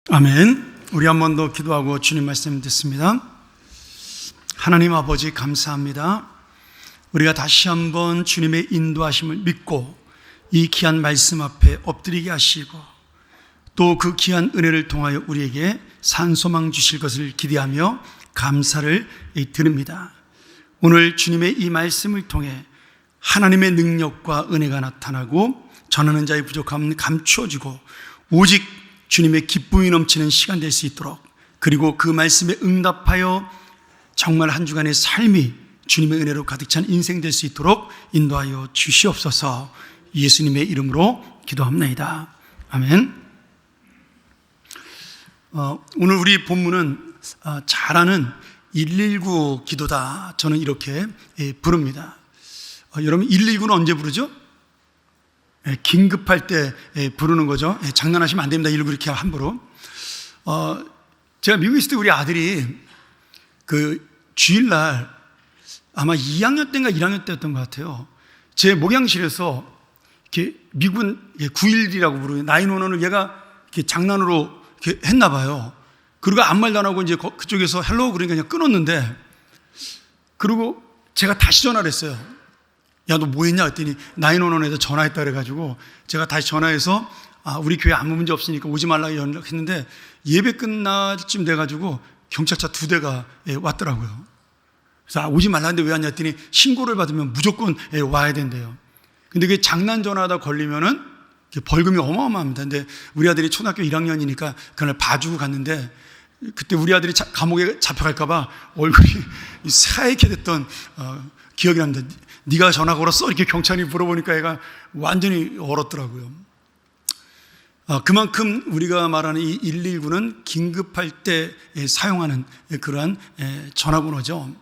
아멘. 우리 한 번 더 기도하고 주님 말씀 듣습니다. 하나님 아버지 감사합니다. 우리가 다시 한번 주님의 인도하심을 믿고 이 귀한 말씀 앞에 엎드리게 하시고 또 그 귀한 은혜를 통하여 우리에게 산소망 주실 것을 기대하며 감사를 드립니다. 오늘 주님의 이 말씀을 통해 하나님의 능력과 은혜가 나타나고 전하는 자의 부족함은 감추어지고 오직 주님의 기쁨이 넘치는 시간 될 수 있도록, 그리고 그 말씀에 응답하여 정말 한 주간의 삶이 주님의 은혜로 가득 찬 인생 될 수 있도록 인도하여 주시옵소서. 예수님의 이름으로 기도합니다. 아멘. 오늘 우리 본문은 잘하는 119 기도다, 저는 이렇게 부릅니다. 여러분, 119는 언제 부르죠? 긴급할 때 부르는 거죠. 장난하시면 안 됩니다. 119 이렇게 함부로. 제가 미국에 있을 때 우리 아들이 그 주일날 아마 2학년 때인가 1학년 때였던 것 같아요. 제 목양실에서 이렇게 미군 911이라고 부르는 911을 얘가 이렇게 장난으로 이렇게 했나 봐요. 그리고 아무 말도 안 하고 이제 그쪽에서 헬로 그러니까 그냥 끊었는데, 그리고 제가 다시 전화를 했어요. 야, 너 뭐 했냐 했더니 911에서 전화했다 그래가지고 제가 다시 전화해서 우리 교회 아무 문제 없으니까 오지 말라고 연락했는데 예배 끝날 쯤 돼가지고 경찰차 2대가 왔더라고요. 그래서 오지 말라는데 왜 왔냐 했더니 신고를 받으면 무조건 와야 된대요. 근데 그게 장난 전화하다 걸리면은 벌금이 어마어마합니다. 근데 우리 아들이 초등학교 1학년이니까 그날 봐주고 갔는데, 그때 우리 아들이 감옥에 잡혀갈까봐 얼굴이 새하얗게 됐던 기억이 납니다. 네가 전화 걸었어? 이렇게 경찰이 물어보니까 애가 완전히 얼었더라고요. 그만큼 우리가 말하는 이 119는 긴급할 때 사용하는 그러한 전화번호죠.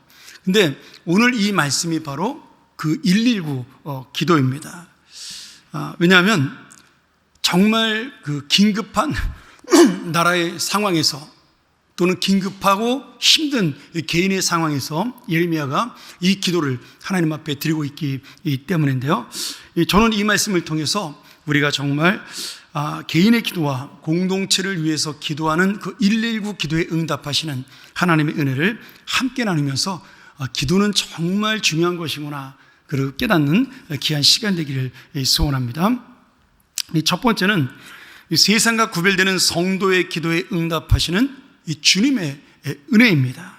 근데 오늘 이 말씀이 바로 그 119 기도입니다. 왜냐하면 정말 그 긴급한 나라의 상황에서, 또는 긴급하고 힘든 개인의 상황에서 예레미야가 이 기도를 하나님 앞에 드리고 있기 때문인데요. 저는 이 말씀을 통해서 우리가 정말 개인의 기도와 공동체를 위해서 기도하는 그 119 기도에 응답하시는 하나님의 은혜를 함께 나누면서 기도는 정말 중요한 것이구나, 그리고 깨닫는 귀한 시간 되기를 소원합니다. 첫 번째는 세상과 구별되는 성도의 기도에 응답하시는 이 주님의 은혜입니다.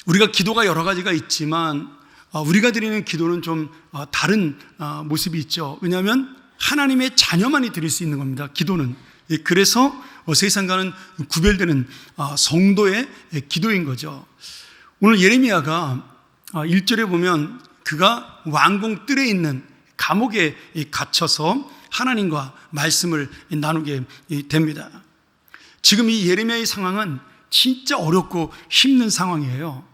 우리가 기도가 여러 가지가 있지만 우리가 드리는 기도는 좀 다른 모습이 있죠. 왜냐하면 하나님의 자녀만이 드릴 수 있는 겁니다, 기도는. 그래서 세상과는 구별되는 성도의 기도인 거죠. 오늘 예레미야가 1절에 보면 그가 왕궁 뜰에 있는 감옥에 갇혀서 하나님과 말씀을 나누게 됩니다. 지금 이 예레미야의 상황은 진짜 어렵고 힘든 상황이에요.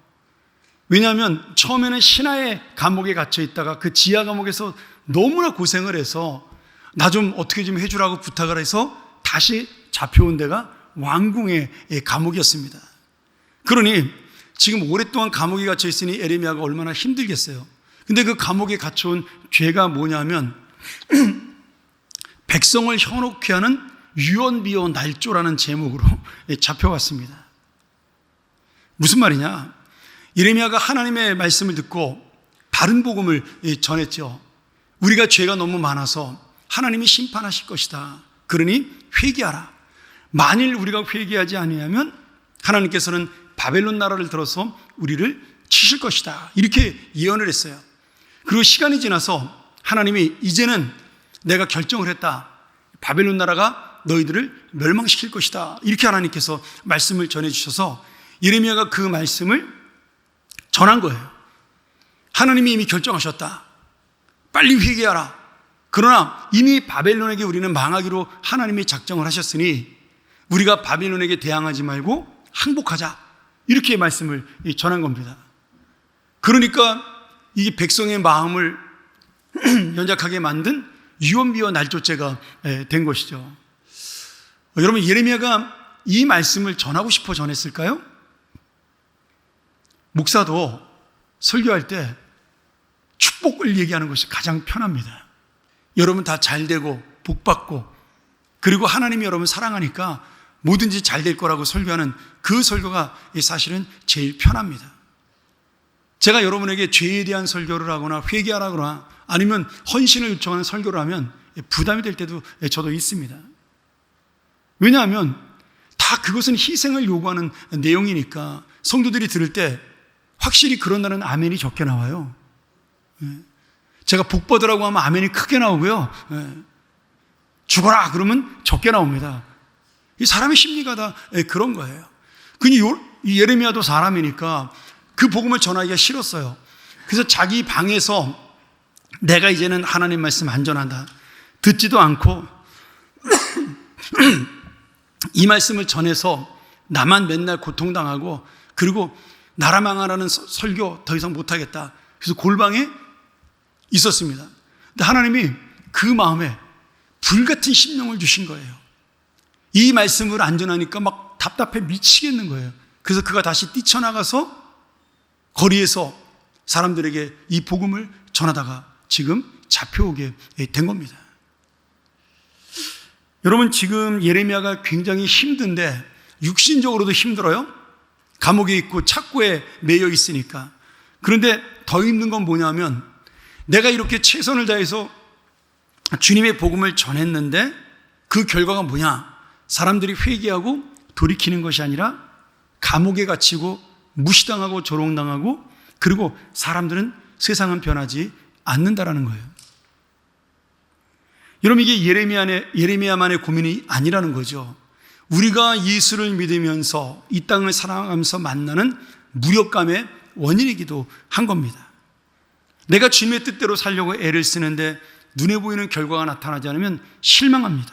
왜냐하면 처음에는 신하의 감옥에 갇혀 있다가 그 지하 감옥에서 너무나 고생을 해서 나 좀 어떻게 좀 해주라고 부탁을 해서 다시 잡혀온 데가 왕궁의 감옥이었습니다. 그러니 지금 오랫동안 감옥에 갇혀 있으니 예레미야가 얼마나 힘들겠어요. 근데 그 감옥에 갇혀온 죄가 뭐냐면 백성을 현혹케 하는 유언비어 날조라는 제목으로 잡혀갔습니다. 무슨 말이냐? 예레미야가 하나님의 말씀을 듣고 바른 복음을 전했죠. 우리가 죄가 너무 많아서 하나님이 심판하실 것이다. 그러니 회개하라. 만일 우리가 회개하지 아니하면 하나님께서는 바벨론 나라를 들어서 우리를 치실 것이다, 이렇게 예언을 했어요. 그리고 시간이 지나서 하나님이 이제는 내가 결정을 했다. 바벨론 나라가 너희들을 멸망시킬 것이다, 이렇게 하나님께서 말씀을 전해주셔서 예레미야가 그 말씀을 전한 거예요. 하나님이 이미 결정하셨다. 빨리 회개하라. 그러나 이미 바벨론에게 우리는 망하기로 하나님이 작정을 하셨으니 우리가 바벨론에게 대항하지 말고 항복하자, 이렇게 말씀을 전한 겁니다. 그러니까 이 백성의 마음을 연약하게 만든 유언비어 날조죄가 된 것이죠. 여러분, 예레미야가 이 말씀을 전하고 싶어 전했을까요? 목사도 설교할 때 축복을 얘기하는 것이 가장 편합니다. 여러분 다 잘되고 복받고 그리고 하나님이 여러분 사랑하니까 뭐든지 잘 될 거라고 설교하는 그 설교가 사실은 제일 편합니다. 제가 여러분에게 죄에 대한 설교를 하거나 회개하라거나 아니면 헌신을 요청하는 설교를 하면 부담이 될 때도 저도 있습니다. 왜냐하면 다 그것은 희생을 요구하는 내용이니까 성도들이 들을 때 확실히 그런다는 아멘이 적게 나와요. 제가 복 받으라고 하면 아멘이 크게 나오고요. 죽어라 그러면 적게 나옵니다. 이 사람의 심리가 다 그런 거예요. 그니 예레미야도 사람이니까 그 복음을 전하기가 싫었어요. 그래서 자기 방에서 내가 이제는 하나님 말씀 안전하다 듣지도 않고 이 말씀을 전해서 나만 맨날 고통당하고 그리고 나라 망하라는 설교 더 이상 못하겠다. 그래서 골방에 있었습니다. 근데 하나님이 그 마음에 불같은 심령을 주신 거예요. 이 말씀을 안 전하니까 막 답답해 미치겠는 거예요. 그래서 그가 다시 뛰쳐나가서 거리에서 사람들에게 이 복음을 전하다가 지금 잡혀오게 된 겁니다. 여러분 지금 예레미야가 굉장히 힘든데 육신적으로도 힘들어요. 감옥에 있고 착고에 매여 있으니까. 그런데 더 힘든 건 뭐냐면 내가 이렇게 최선을 다해서 주님의 복음을 전했는데 그 결과가 뭐냐? 사람들이 회개하고 돌이키는 것이 아니라 감옥에 갇히고 무시당하고 조롱당하고 그리고 사람들은 세상은 변하지 않는다라는 거예요. 여러분 이게 예레미야만의 고민이 아니라는 거죠. 우리가 예수를 믿으면서 이 땅을 살아가면서 만나는 무력감의 원인이기도 한 겁니다. 내가 주님의 뜻대로 살려고 애를 쓰는데 눈에 보이는 결과가 나타나지 않으면 실망합니다.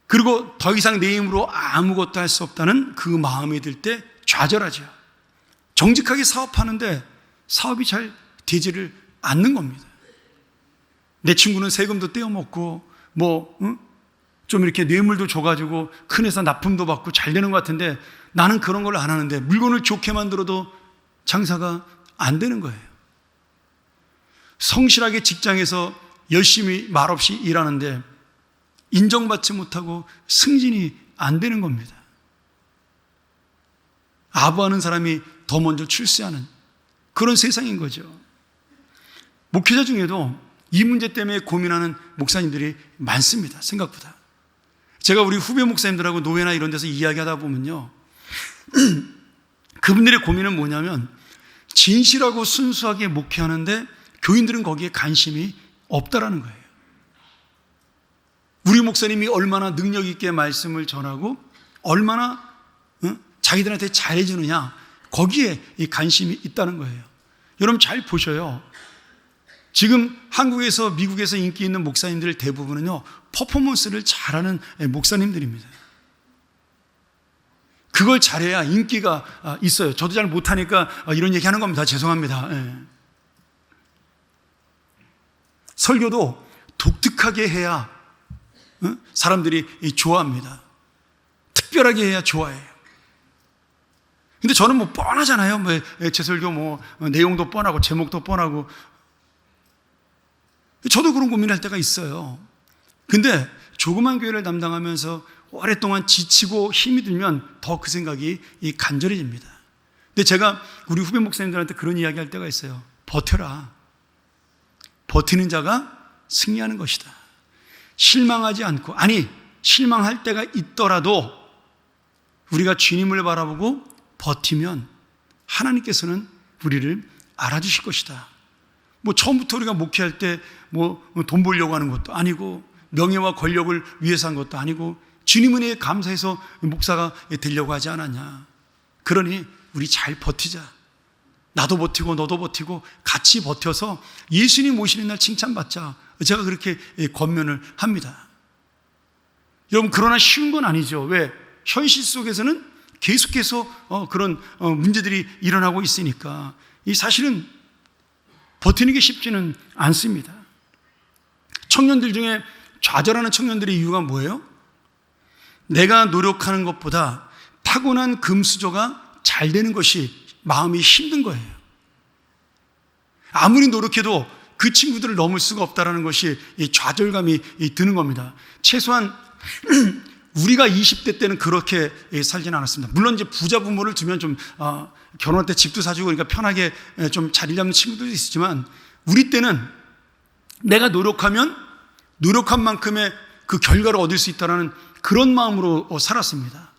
그리고 더 이상 내 힘으로 아무것도 할 수 없다는 그 마음이 들 때 좌절하죠. 정직하게 사업하는데 사업이 잘 되지를 않는 겁니다. 내 친구는 세금도 떼어먹고 좀 이렇게 뇌물도 줘가지고 큰 회사 납품도 받고 잘 되는 것 같은데 나는 그런 걸 안 하는데 물건을 좋게 만들어도 장사가 안 되는 거예요. 성실하게 직장에서 열심히 말없이 일하는데 인정받지 못하고 승진이 안 되는 겁니다. 아부하는 사람이 더 먼저 출세하는 그런 세상인 거죠. 목회자 중에도 이 문제 때문에 고민하는 목사님들이 많습니다. 생각보다. 제가 우리 후배 목사님들하고 노회나 이런 데서 이야기하다 보면요. 그분들의 고민은 뭐냐면 진실하고 순수하게 목회하는데 교인들은 거기에 관심이 없다라는 거예요. 우리 목사님이 얼마나 능력 있게 말씀을 전하고 얼마나 자기들한테 잘해주느냐 거기에 이 관심이 있다는 거예요. 여러분 잘 보셔요. 지금 한국에서 미국에서 인기 있는 목사님들 대부분은요 퍼포먼스를 잘하는 목사님들입니다. 그걸 잘해야 인기가 있어요. 저도 잘 못하니까 이런 얘기 하는 겁니다. 죄송합니다. 설교도 독특하게 해야 사람들이 좋아합니다. 특별하게 해야 좋아해요. 근데 저는 뭐 뻔하잖아요. 제 설교 내용도 뻔하고 제목도 뻔하고 저도 그런 고민할 때가 있어요. 근데 조그만 교회를 담당하면서 오랫동안 지치고 힘이 들면 더 그 생각이 간절해집니다. 근데 제가 우리 후배 목사님들한테 그런 이야기 할 때가 있어요. 버텨라. 버티는 자가 승리하는 것이다. 실망하지 않고, 아니 실망할 때가 있더라도 우리가 주님을 바라보고 버티면 하나님께서는 우리를 알아주실 것이다. 처음부터 우리가 목회할 때 돈 벌려고 하는 것도 아니고 명예와 권력을 위해서 한 것도 아니고 주님 은혜에 감사해서 목사가 되려고 하지 않았냐. 그러니 우리 잘 버티자. 나도 버티고 너도 버티고 같이 버텨서 예수님 오시는 날 칭찬받자. 제가 그렇게 권면을 합니다. 여러분 그러나 쉬운 건 아니죠. 왜? 현실 속에서는 계속해서 그런 문제들이 일어나고 있으니까 이 사실은 버티는 게 쉽지는 않습니다. 청년들 중에 좌절하는 청년들의 이유가 뭐예요? 내가 노력하는 것보다 타고난 금수저가 잘 되는 것이 마음이 힘든 거예요. 아무리 노력해도 그 친구들을 넘을 수가 없다는 것이 이 좌절감이 드는 겁니다. 최소한 우리가 20대 때는 그렇게 살지는 않았습니다. 물론 이제 부자 부모를 두면 좀 결혼할 때 집도 사주고 그러니까 편하게 좀 자리 잡는 친구들도 있었지만, 우리 때는 내가 노력하면 노력한 만큼의 그 결과를 얻을 수 있다는 그런 마음으로 살았습니다.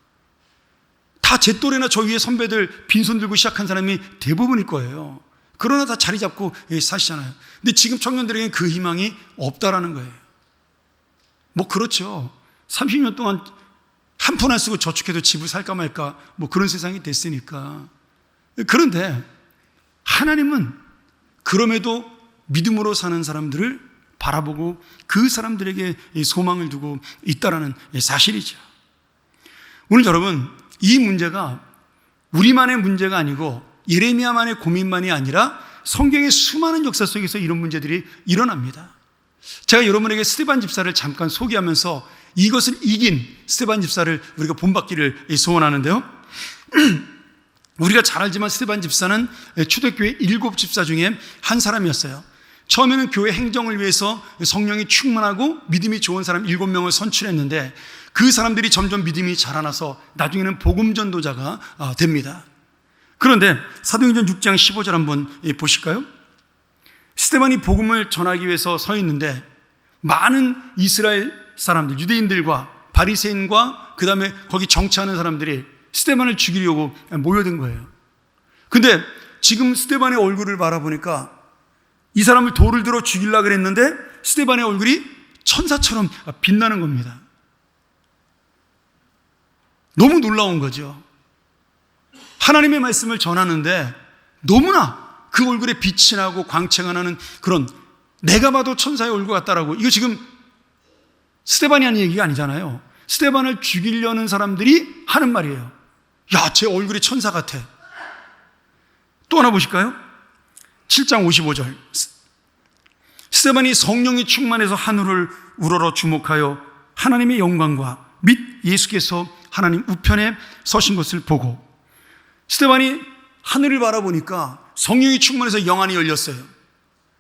다 제 또래나 저 위에 선배들 빈손 들고 시작한 사람이 대부분일 거예요. 그러나 다 자리 잡고 사시잖아요. 근데 지금 청년들에게는 그 희망이 없다라는 거예요. 뭐 그렇죠. 30년 동안 한 푼 안 쓰고 저축해도 집을 살까 말까 뭐 그런 세상이 됐으니까. 그런데 하나님은 그럼에도 믿음으로 사는 사람들을 바라보고 그 사람들에게 소망을 두고 있다라는 사실이죠. 오늘 여러분, 이 문제가 우리만의 문제가 아니고 예레미야만의 고민만이 아니라 성경의 수많은 역사 속에서 이런 문제들이 일어납니다. 제가 여러분에게 스데반 집사를 잠깐 소개하면서 이것을 이긴 스데반 집사를 우리가 본받기를 소원하는데요. 우리가 잘 알지만 스데반 집사는 초대교회 7집사 중에 한 사람이었어요. 처음에는 교회 행정을 위해서 성령이 충만하고 믿음이 좋은 사람 7명을 선출했는데, 그 사람들이 점점 믿음이 자라나서 나중에는 복음 전도자가 됩니다. 그런데 사도행전 6장 15절 한번 보실까요? 스데반이 복음을 전하기 위해서 서 있는데 많은 이스라엘 사람들, 유대인들과 바리새인과 그 다음에 거기 정치하는 사람들이 스데반을 죽이려고 모여든 거예요. 근데 지금 스데반의 얼굴을 바라보니까 이 사람을 돌을 들어 죽이려고 그랬는데 스데반의 얼굴이 천사처럼 빛나는 겁니다. 너무 놀라운 거죠. 하나님의 말씀을 전하는데 너무나 그 얼굴에 빛이 나고 광채가 나는 그런, 내가 봐도 천사의 얼굴 같다라고. 이거 지금 스데반이 하는 얘기가 아니잖아요. 스데반을 죽이려는 사람들이 하는 말이에요. 야, 제 얼굴이 천사 같아. 또 하나 보실까요? 7장 55절. 스데반이 성령이 충만해서 하늘을 우러러 주목하여 하나님의 영광과 및 예수께서 하나님 우편에 서신 것을 보고, 스데반이 하늘을 바라보니까 성령이 충만해서 영안이 열렸어요.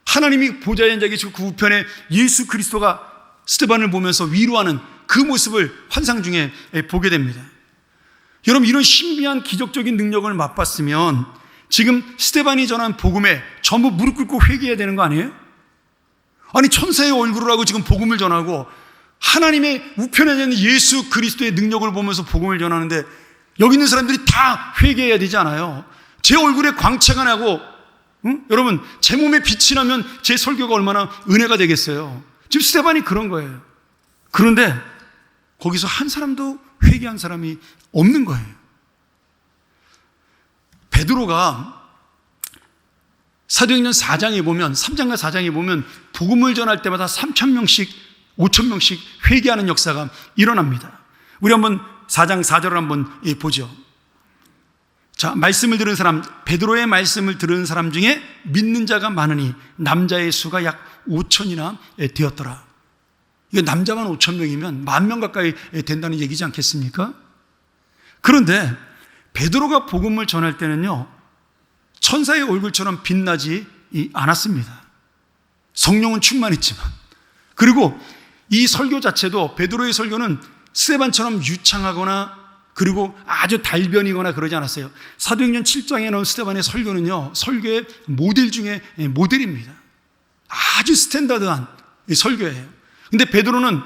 하나님이 보좌에 앉아 계시고 그 우편에 예수 그리스도가 스데반을 보면서 위로하는 그 모습을 환상 중에 보게 됩니다. 여러분, 이런 신비한 기적적인 능력을 맛봤으면 지금 스데반이 전한 복음에 전부 무릎 꿇고 회개해야 되는 거 아니에요? 아니, 천사의 얼굴을 하고 지금 복음을 전하고 하나님의 우편에 있는 예수 그리스도의 능력을 보면서 복음을 전하는데 여기 있는 사람들이 다 회개해야 되지 않아요? 제 얼굴에 광채가 나고, 여러분, 제 몸에 빛이 나면 제 설교가 얼마나 은혜가 되겠어요? 지금 스데반이 그런 거예요. 그런데 거기서 한 사람도 회개한 사람이 없는 거예요. 베드로가 사도행전 4장에 보면, 3장과 4장에 보면 복음을 전할 때마다 3,000명씩 5,000명씩 회개하는 역사가 일어납니다. 우리 한번 4장 4절을 한번 보죠. 자, 말씀을 들은 사람, 베드로의 말씀을 들은 사람 중에 믿는 자가 많으니 남자의 수가 약 5,000이나 되었더라. 이거 남자만 5,000명이면 10,000명 가까이 된다는 얘기지 않겠습니까? 그런데 베드로가 복음을 전할 때는요, 천사의 얼굴처럼 빛나지 않았습니다. 성령은 충만했지만. 그리고 이 설교 자체도, 베드로의 설교는 스데반처럼 유창하거나 그리고 아주 달변이거나 그러지 않았어요. 사도행전 7장에 나온 스데반의 설교는요, 설교의 모델 중에 모델입니다. 아주 스탠다드한 설교예요. 근데 베드로는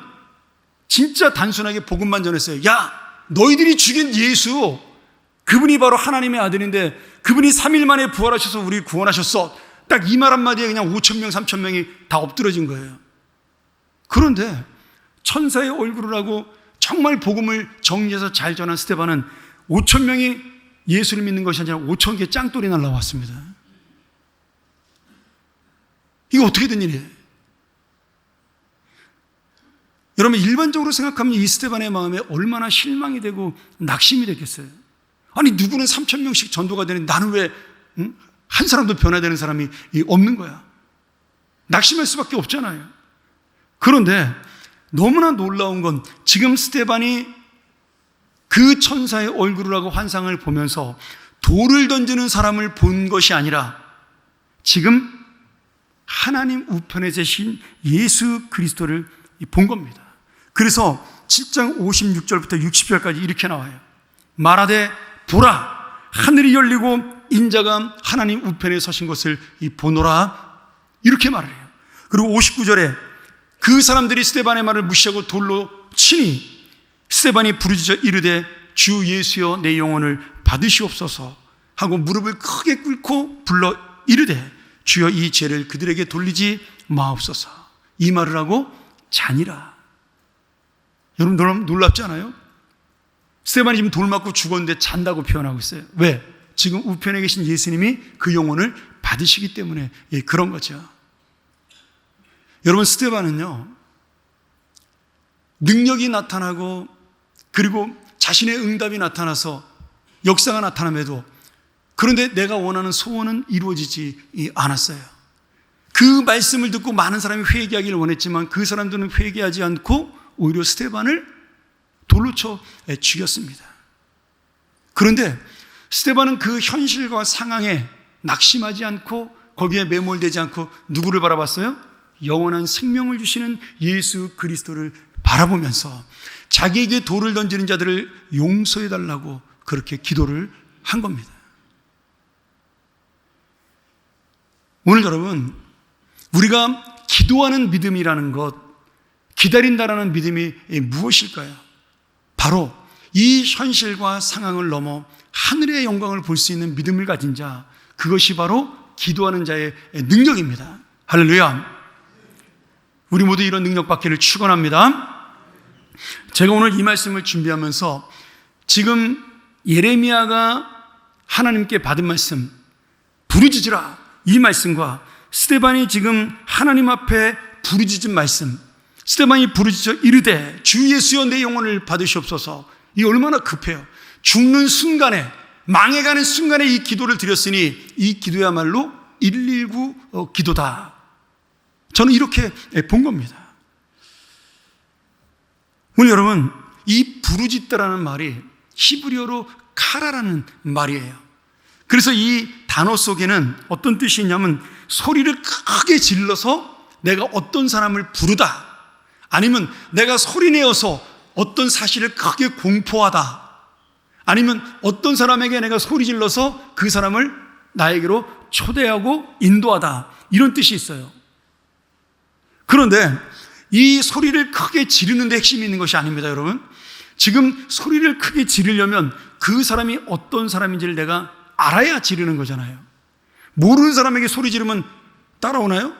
진짜 단순하게 복음만 전했어요. 야, 너희들이 죽인 예수, 그분이 바로 하나님의 아들인데 그분이 3일 만에 부활하셔서 우리 구원하셨어. 딱 이 말 한마디에 그냥 5,000명, 3,000명이 다 엎드러진 거예요. 그런데 천사의 얼굴을 하고 정말 복음을 정리해서 잘 전한 스데반은 5,000명이 예수를 믿는 것이 아니라 5,000개 짱돌이 날라왔습니다. 이거 어떻게 된 일이에요? 여러분, 일반적으로 생각하면 이 스데반의 마음에 얼마나 실망이 되고 낙심이 됐겠어요. 아니, 누구는 3,000명씩 전도가 되는데 나는 왜 한 사람도 변화되는 사람이 없는 거야? 낙심할 수밖에 없잖아요. 그런데 너무나 놀라운 건 지금 스데반이 그 천사의 얼굴을 하고 환상을 보면서 돌을 던지는 사람을 본 것이 아니라 지금 하나님 우편에 계신 예수 그리스도를 본 겁니다. 그래서 7장 56절부터 60절까지 이렇게 나와요. 말하되 보라, 하늘이 열리고 인자가 하나님 우편에 서신 것을 보노라, 이렇게 말을 해요. 그리고 59절에 그 사람들이 스데반의 말을 무시하고 돌로 치니 스데반이 부르짖어 이르되 주 예수여 내 영혼을 받으시옵소서 하고 무릎을 크게 꿇고 불러 이르되 주여 이 죄를 그들에게 돌리지 마옵소서, 이 말을 하고 자니라. 여러분 놀랍지 않아요? 스데반이 지금 돌 맞고 죽었는데 잔다고 표현하고 있어요. 왜? 지금 우편에 계신 예수님이 그 영혼을 받으시기 때문에 그런 거죠. 여러분, 스데반은요, 능력이 나타나고 그리고 자신의 응답이 나타나서 역사가 나타남에도 그런데 내가 원하는 소원은 이루어지지 않았어요. 그 말씀을 듣고 많은 사람이 회개하기를 원했지만 그 사람들은 회개하지 않고 오히려 스데반을 돌로 쳐 죽였습니다. 그런데 스데반은 그 현실과 상황에 낙심하지 않고 거기에 매몰되지 않고 누구를 바라봤어요? 영원한 생명을 주시는 예수 그리스도를 바라보면서 자기에게 돌을 던지는 자들을 용서해달라고 그렇게 기도를 한 겁니다. 오늘 여러분, 우리가 기도하는 믿음이라는 것, 기다린다라는 믿음이 무엇일까요? 바로 이 현실과 상황을 넘어 하늘의 영광을 볼 수 있는 믿음을 가진 자, 그것이 바로 기도하는 자의 능력입니다. 할렐루야. 우리 모두 이런 능력 받기를 축원합니다. 제가 오늘 이 말씀을 준비하면서 지금 예레미야가 하나님께 받은 말씀, 부르짖으라, 이 말씀과 스데반이 지금 하나님 앞에 부르짖은 말씀, 스데반이 부르짖어 이르되 주 예수여 내 영혼을 받으시옵소서, 이 얼마나 급해요. 죽는 순간에, 망해가는 순간에 이 기도를 드렸으니 이 기도야말로 119 기도다. 저는 이렇게 본 겁니다. 오늘 여러분, 이 부르짖다라는 말이 히브리어로 카라라는 말이에요. 그래서 이 단어 속에는 어떤 뜻이 있냐면 소리를 크게 질러서 내가 어떤 사람을 부르다, 아니면 내가 소리내어서 어떤 사실을 크게 공포하다, 아니면 어떤 사람에게 내가 소리 질러서 그 사람을 나에게로 초대하고 인도하다, 이런 뜻이 있어요. 그런데 이 소리를 크게 지르는 데 핵심이 있는 것이 아닙니다, 여러분. 지금 소리를 크게 지르려면 그 사람이 어떤 사람인지를 내가 알아야 지르는 거잖아요. 모르는 사람에게 소리 지르면 따라오나요?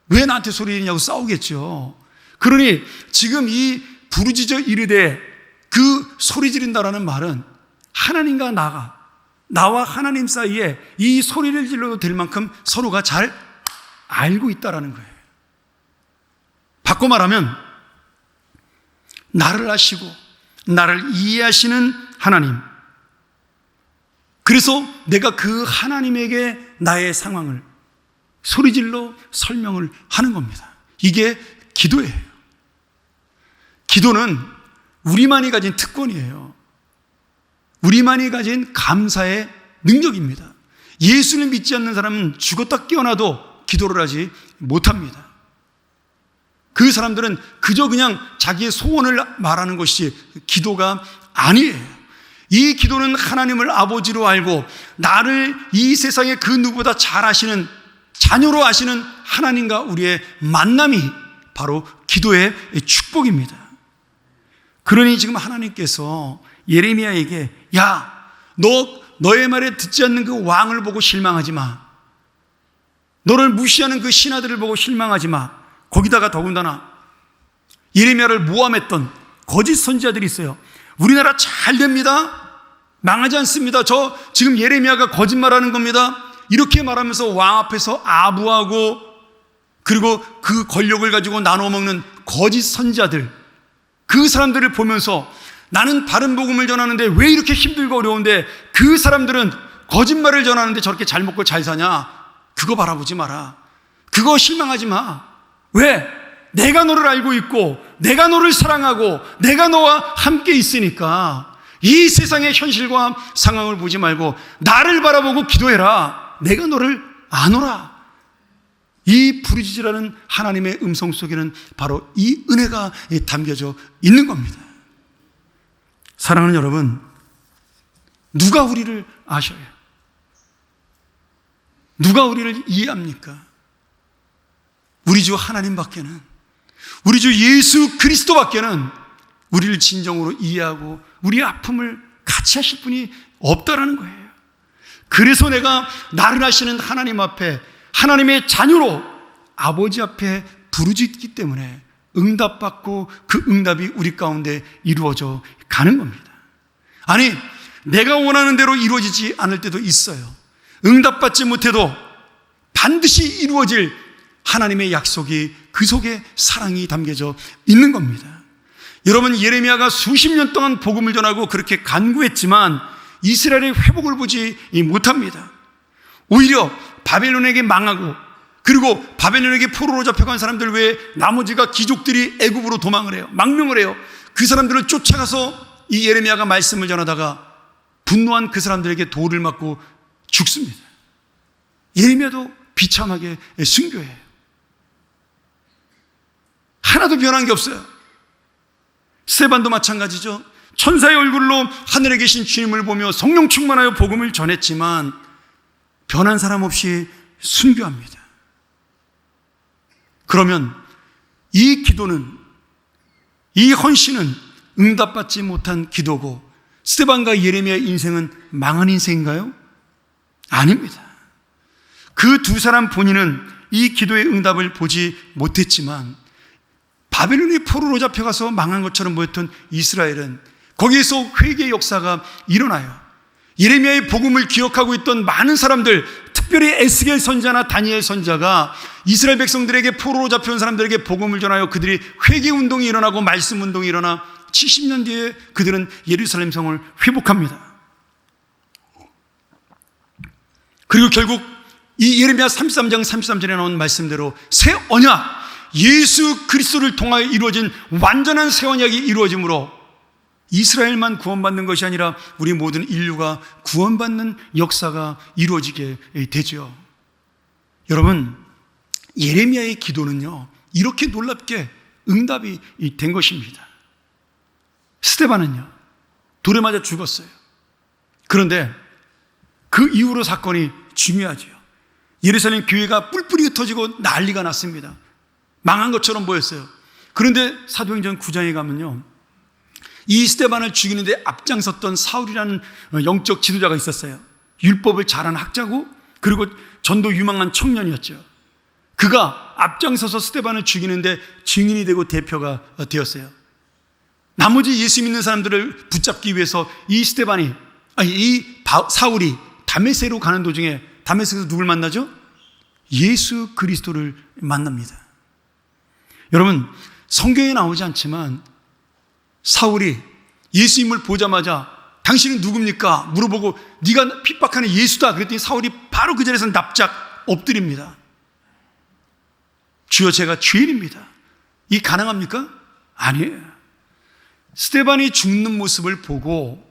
왜 나한테 소리 지르냐고 싸우겠죠. 그러니 지금 이 부르짖어 이르되 그 소리 지른다라는 말은 하나님과 나와 하나님 사이에 이 소리를 질러도 될 만큼 서로가 잘 알고 있다라는 거예요. 바꿔 말하면 나를 아시고 나를 이해하시는 하나님, 그래서 내가 그 하나님에게 나의 상황을 소리질러 설명을 하는 겁니다. 이게 기도예요. 기도는 우리만이 가진 특권이에요. 우리만이 가진 감사의 능력입니다. 예수를 믿지 않는 사람은 죽었다 깨어나도 기도를 하지 못합니다. 그 사람들은 그저 그냥 자기의 소원을 말하는 것이 기도가 아니에요. 이 기도는 하나님을 아버지로 알고 나를 이 세상에 그 누구보다 잘 아시는, 자녀로 아시는 하나님과 우리의 만남이 바로 기도의 축복입니다. 그러니 지금 하나님께서 예레미야에게 야, 너의 말에 듣지 않는 그 왕을 보고 실망하지 마. 너를 무시하는 그 신하들을 보고 실망하지 마. 거기다가 더군다나 예레미야를 모함했던 거짓 선지자들이 있어요. 우리나라 잘 됩니다. 망하지 않습니다. 저 지금 예레미야가 거짓말하는 겁니다. 이렇게 말하면서 왕 앞에서 아부하고 그리고 그 권력을 가지고 나눠 먹는 거짓 선지자들, 그 사람들을 보면서 나는 바른 복음을 전하는데 왜 이렇게 힘들고 어려운데 그 사람들은 거짓말을 전하는데 저렇게 잘 먹고 잘 사냐? 그거 바라보지 마라. 그거 실망하지 마. 왜? 내가 너를 알고 있고 내가 너를 사랑하고 내가 너와 함께 있으니까 이 세상의 현실과 상황을 보지 말고 나를 바라보고 기도해라. 내가 너를 아노라. 이 부르짖으라는 하나님의 음성 속에는 바로 이 은혜가 담겨져 있는 겁니다. 사랑하는 여러분, 누가 우리를 아셔요? 누가 우리를 이해합니까? 우리 주 하나님밖에는, 우리 주 예수 그리스도밖에는 우리를 진정으로 이해하고 우리의 아픔을 같이 하실 분이 없다라는 거예요. 그래서 내가 나를 아시는 하나님 앞에, 하나님의 자녀로 아버지 앞에 부르짖기 때문에 응답받고 그 응답이 우리 가운데 이루어져 가는 겁니다. 아니, 내가 원하는 대로 이루어지지 않을 때도 있어요. 응답받지 못해도 반드시 이루어질 하나님의 약속이, 그 속에 사랑이 담겨져 있는 겁니다. 여러분, 예레미야가 수십 년 동안 복음을 전하고 그렇게 간구했지만 이스라엘의 회복을 보지 못합니다. 오히려 바벨론에게 망하고, 그리고 바벨론에게 포로로 잡혀간 사람들 외에 나머지가 귀족들이 애굽으로 도망을 해요. 망명을 해요. 그 사람들을 쫓아가서 이 예레미야가 말씀을 전하다가 분노한 그 사람들에게 돌을 맞고 죽습니다. 예레미야도 비참하게 순교해요. 하나도 변한 게 없어요. 스데반도 마찬가지죠. 천사의 얼굴로 하늘에 계신 주님을 보며 성령 충만하여 복음을 전했지만 변한 사람 없이 순교합니다. 그러면 이 기도는, 이 헌신은 응답받지 못한 기도고 스데반과 예레미야의 인생은 망한 인생인가요? 아닙니다. 그 두 사람 본인은 이 기도의 응답을 보지 못했지만 바벨론의 포로로 잡혀가서 망한 것처럼 보였던 이스라엘은 거기에서 회개의 역사가 일어나요. 예레미야의 복음을 기억하고 있던 많은 사람들, 특별히 에스겔 선자나 다니엘 선자가 이스라엘 백성들에게, 포로로 잡혀온 사람들에게 복음을 전하여 그들이 회개 운동이 일어나고 말씀 운동이 일어나 70년 뒤에 그들은 예루살렘 성을 회복합니다. 그리고 결국 이 예레미야 33장 33절에 나온 말씀대로 새 언약, 예수 그리스도를 통하여 이루어진 완전한 새 언약이 이루어짐으로 이스라엘만 구원받는 것이 아니라 우리 모든 인류가 구원받는 역사가 이루어지게 되죠. 여러분, 예레미야의 기도는요, 이렇게 놀랍게 응답이 된 것입니다. 스데반은요, 돌에 맞아 죽었어요. 그런데 그 이후로 사건이 중요하죠. 예루살렘 교회가 뿔뿔이 흩어지고 난리가 났습니다. 망한 것처럼 보였어요. 그런데 사도행전 9장에 가면요, 이 스데반을 죽이는데 앞장섰던 사울이라는 영적 지도자가 있었어요. 율법을 잘하는 학자고, 그리고 전도 유망한 청년이었죠. 그가 앞장서서 스데반을 죽이는데 증인이 되고 대표가 되었어요. 나머지 예수 믿는 사람들을 붙잡기 위해서 이 사울이 다메섹으로 가는 도중에 다메섹에서 누굴 만나죠? 예수 그리스도를 만납니다. 여러분, 성경에 나오지 않지만 사울이 예수님을 보자마자 당신은 누굽니까? 물어보고 네가 핍박하는 예수다 그랬더니 사울이 바로 그 자리에서 납작 엎드립니다. 주여, 제가 죄인입니다. 이게 가능합니까? 아니에요. 스데반이 죽는 모습을 보고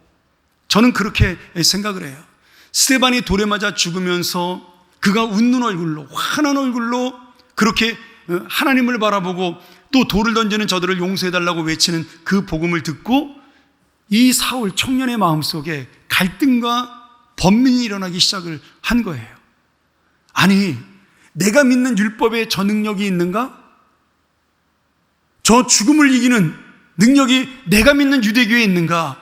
저는 그렇게 생각을 해요. 스데반이 돌에 맞아 죽으면서 그가 웃는 얼굴로, 환한 얼굴로 그렇게 하나님을 바라보고 또 돌을 던지는 저들을 용서해달라고 외치는 그 복음을 듣고 이 사울 청년의 마음속에 갈등과 번민이 일어나기 시작을 한 거예요. 아니, 내가 믿는 율법에 저 능력이 있는가? 저 죽음을 이기는 능력이 내가 믿는 유대교에 있는가?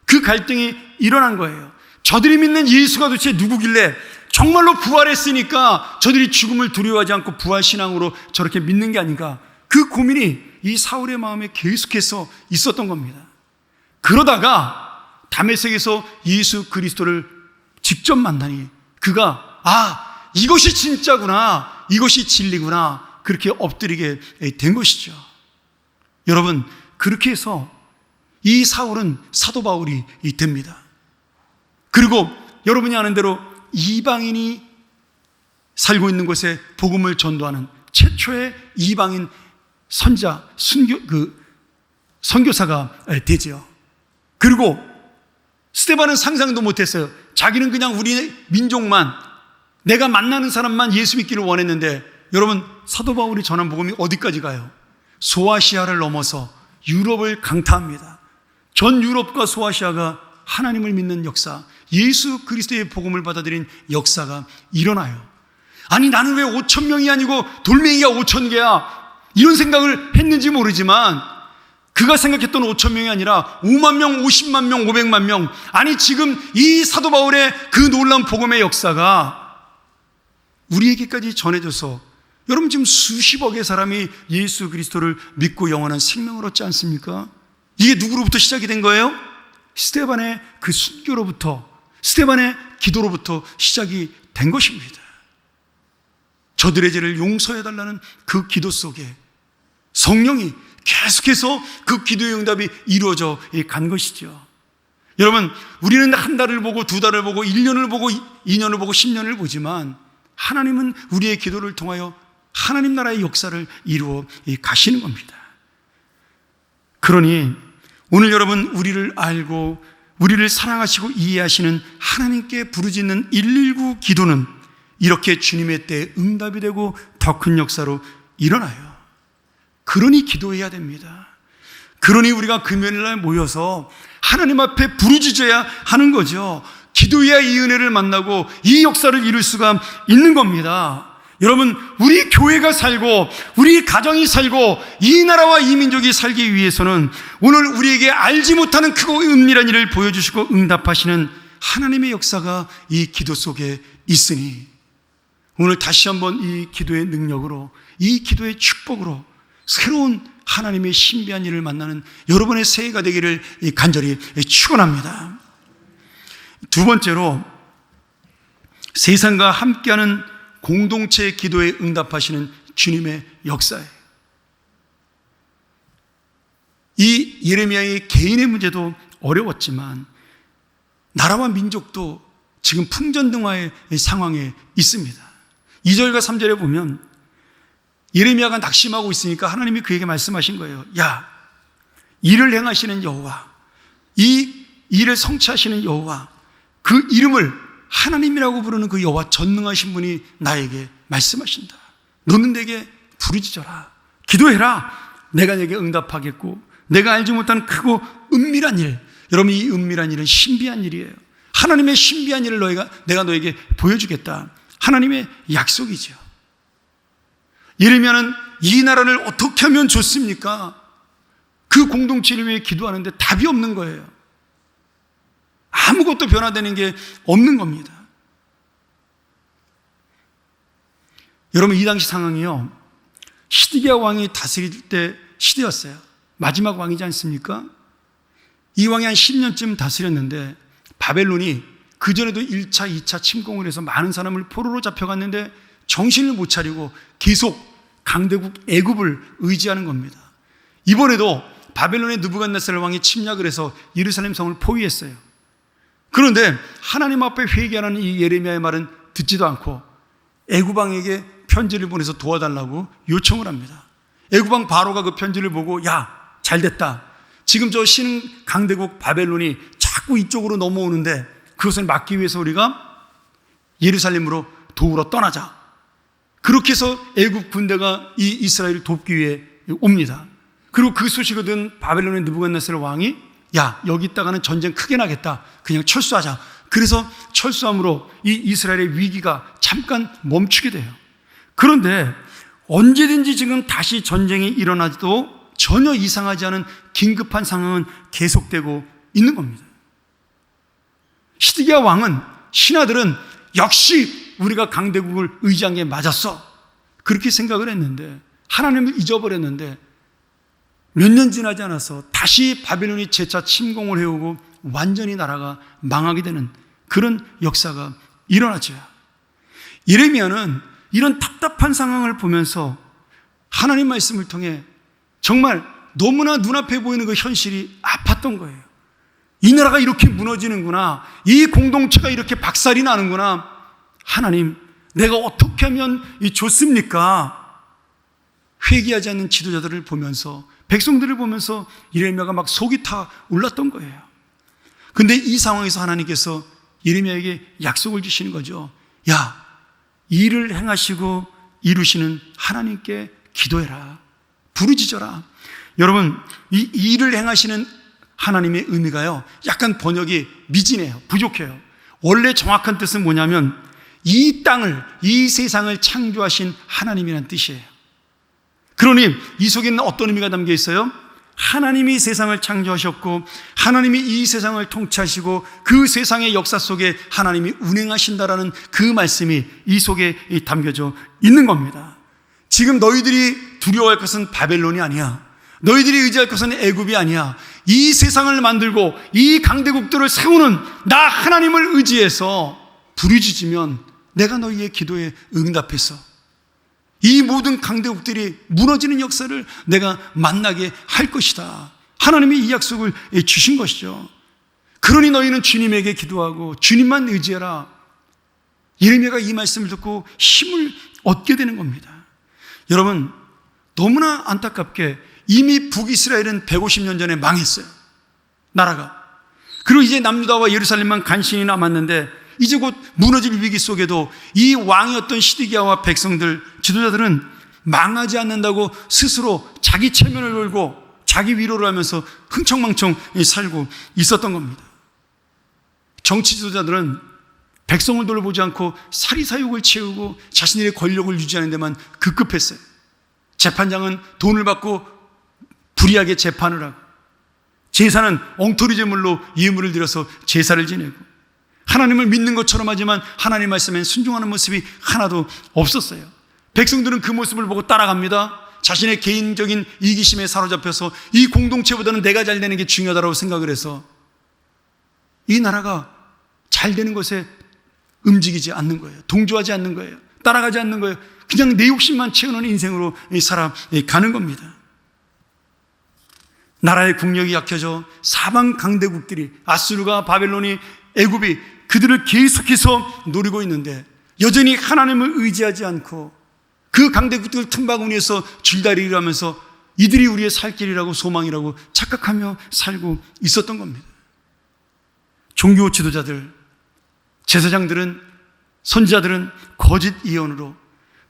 그 갈등이 일어난 거예요. 저들이 믿는 예수가 도대체 누구길래 정말로 부활했으니까 저들이 죽음을 두려워하지 않고 부활신앙으로 저렇게 믿는 게 아닌가? 그 고민이 이 사울의 마음에 계속해서 있었던 겁니다. 그러다가 다메섹에서 예수 그리스도를 직접 만나니 그가 이것이 진짜구나, 이것이 진리구나, 그렇게 엎드리게 된 것이죠. 여러분, 그렇게 해서 이 사울은 사도 바울이 됩니다. 그리고 여러분이 아는 대로 이방인이 살고 있는 곳에 복음을 전도하는 최초의 이방인 선교사가 되죠. 그리고 스데반은 상상도 못했어요. 자기는 그냥 우리 민족만, 내가 만나는 사람만 예수 믿기를 원했는데, 여러분, 사도 바울이 전한 복음이 어디까지 가요? 소아시아를 넘어서 유럽을 강타합니다. 전 유럽과 소아시아가 하나님을 믿는 역사, 예수 그리스도의 복음을 받아들인 역사가 일어나요. 아니, 나는 왜 5천 명이 아니고 돌멩이가 5천 개야? 이런 생각을 했는지 모르지만 그가 생각했던 5천 명이 아니라 5만 명, 50만 명, 500만 명. 아니, 지금 이 사도 바울의 그 놀라운 복음의 역사가 우리에게까지 전해져서 여러분, 지금 수십억의 사람이 예수 그리스도를 믿고 영원한 생명을 얻지 않습니까? 이게 누구로부터 시작이 된 거예요? 스데반의 그 순교로부터, 스데반의 기도로부터 시작이 된 것입니다. 저들의 죄를 용서해달라는 그 기도 속에 성령이 계속해서 그 기도의 응답이 이루어져 간 것이죠. 여러분, 우리는 한 달을 보고, 두 달을 보고, 1년을 보고, 2년을 보고, 10년을 보지만 하나님은 우리의 기도를 통하여 하나님 나라의 역사를 이루어 가시는 겁니다. 그러니 오늘 여러분, 우리를 알고 우리를 사랑하시고 이해하시는 하나님께 부르짖는 119 기도는 이렇게 주님의 때에 응답이 되고 더 큰 역사로 일어나요. 그러니 기도해야 됩니다. 그러니 우리가 금요일날 모여서 하나님 앞에 부르짖어야 하는 거죠. 기도해야 이 은혜를 만나고 이 역사를 이룰 수가 있는 겁니다. 여러분, 우리 교회가 살고 우리 가정이 살고 이 나라와 이 민족이 살기 위해서는 오늘 우리에게 알지 못하는 크고 은밀한 일을 보여주시고 응답하시는 하나님의 역사가 이 기도 속에 있으니 오늘 다시 한번 이 기도의 능력으로, 이 기도의 축복으로 새로운 하나님의 신비한 일을 만나는 여러분의 새해가 되기를 간절히 축원합니다. 두 번째로, 세상과 함께하는 공동체의 기도에 응답하시는 주님의 역사예요. 이 예레미야의 개인의 문제도 어려웠지만 나라와 민족도 지금 풍전등화의 상황에 있습니다. 2절과 3절에 보면 예레미야가 낙심하고 있으니까 하나님이 그에게 말씀하신 거예요. 야, 일을 행하시는 여호와, 이 일을 성취하시는 여호와, 그 이름을 하나님이라고 부르는 그 여호와 전능하신 분이 나에게 말씀하신다. 너는 내게 부르짖어라, 기도해라. 내가 내게 응답하겠고 내가 알지 못한 크고 은밀한 일, 여러분, 이 은밀한 일은 신비한 일이에요. 하나님의 신비한 일을 내가 너에게 보여주겠다. 하나님의 약속이죠. 예레미야는 이 나라를 어떻게 하면 좋습니까? 그 공동체를 위해 기도하는데 답이 없는 거예요. 아무것도 변화되는 게 없는 겁니다. 여러분, 이 당시 상황이요, 시드기야 왕이 다스릴 때 시대였어요. 마지막 왕이지 않습니까? 이 왕이 한 10년쯤 다스렸는데 바벨론이 그전에도 1차, 2차 침공을 해서 많은 사람을 포로로 잡혀갔는데 정신을 못 차리고 계속 강대국 애굽을 의지하는 겁니다. 이번에도 바벨론의 느부갓네살 왕이 침략을 해서 예루살렘 성을 포위했어요. 그런데 하나님 앞에 회개하는 이 예레미야의 말은 듣지도 않고 애굽 왕에게 편지를 보내서 도와달라고 요청을 합니다. 애굽 왕 바로가 그 편지를 보고, 야, 잘됐다. 지금 저 신흥 강대국 바벨론이 자꾸 이쪽으로 넘어오는데 그것을 막기 위해서 우리가 예루살렘으로 도우러 떠나자. 그렇게 해서 애굽 군대가 이 이스라엘을 돕기 위해 옵니다. 그리고 그 소식을 든 바벨론의 느부갓네살 왕이, 야, 여기 있다가는 전쟁 크게 나겠다. 그냥 철수하자. 그래서 철수함으로 이 이스라엘의 위기가 잠깐 멈추게 돼요. 그런데 언제든지 지금 다시 전쟁이 일어나도 전혀 이상하지 않은 긴급한 상황은 계속되고 있는 겁니다. 시드기야 왕은, 신하들은 역시 우리가 강대국을 의지한 게 맞았어, 그렇게 생각을 했는데, 하나님을 잊어버렸는데 몇 년 지나지 않아서 다시 바벨론이 재차 침공을 해오고 완전히 나라가 망하게 되는 그런 역사가 일어나죠. 예레미야는 이런 답답한 상황을 보면서 하나님 말씀을 통해 정말 너무나 눈앞에 보이는 그 현실이 아팠던 거예요. 이 나라가 이렇게 무너지는구나, 이 공동체가 이렇게 박살이 나는구나. 하나님, 내가 어떻게 하면 좋습니까? 회개하지 않는 지도자들을 보면서, 백성들을 보면서 예레미야가 막 속이 타 올랐던 거예요. 근데 이 상황에서 하나님께서 예레미야에게 약속을 주시는 거죠. 야, 일을 행하시고 이루시는 하나님께 기도해라, 부르짖어라. 여러분, 이 일을 행하시는 하나님의 의미가요, 약간 번역이 미진해요. 부족해요. 원래 정확한 뜻은 뭐냐면 이 땅을, 이 세상을 창조하신 하나님이란 뜻이에요. 그러니 이 속에는 어떤 의미가 담겨 있어요? 하나님이 세상을 창조하셨고 하나님이 이 세상을 통치하시고 그 세상의 역사 속에 하나님이 운행하신다라는 그 말씀이 이 속에 담겨져 있는 겁니다. 지금 너희들이 두려워할 것은 바벨론이 아니야. 너희들이 의지할 것은 애굽이 아니야. 이 세상을 만들고 이 강대국들을 세우는 나 하나님을 의지해서 부르짖으면 내가 너희의 기도에 응답해서 이 모든 강대국들이 무너지는 역사를 내가 만나게 할 것이다. 하나님이 이 약속을 주신 것이죠. 그러니 너희는 주님에게 기도하고 주님만 의지해라. 예레미야가 이 말씀을 듣고 힘을 얻게 되는 겁니다. 여러분, 너무나 안타깝게 이미 북이스라엘은 150년 전에 망했어요. 나라가. 그리고 이제 남유다와 예루살렘만 간신히 남았는데 이제 곧 무너질 위기 속에도 이 왕이었던 시드기야와 백성들, 지도자들은 망하지 않는다고 스스로 자기 체면을 걸고 자기 위로를 하면서 흥청망청 살고 있었던 겁니다. 정치 지도자들은 백성을 돌보지 않고 사리사욕을 채우고 자신들의 권력을 유지하는 데만 급급했어요. 재판장은 돈을 받고 불이하게 재판을 하고 제사는 엉터리 제물로 예물을 드려서 제사를 지내고 하나님을 믿는 것처럼 하지만 하나님 말씀에 순종하는 모습이 하나도 없었어요. 백성들은 그 모습을 보고 따라갑니다. 자신의 개인적인 이기심에 사로잡혀서 이 공동체보다는 내가 잘 되는 게 중요하다고 생각을 해서 이 나라가 잘 되는 것에 움직이지 않는 거예요. 동조하지 않는 거예요. 따라가지 않는 거예요. 그냥 내 욕심만 채우는 인생으로 살아가는 겁니다. 나라의 국력이 약해져 사방 강대국들이 아수르가 바벨론이 애굽이 그들을 계속해서 노리고 있는데 여전히 하나님을 의지하지 않고 그 강대국들 틈바구니에서 줄다리기를 하면서 이들이 우리의 살 길이라고 소망이라고 착각하며 살고 있었던 겁니다. 종교 지도자들, 제사장들은, 선지자들은 거짓 예언으로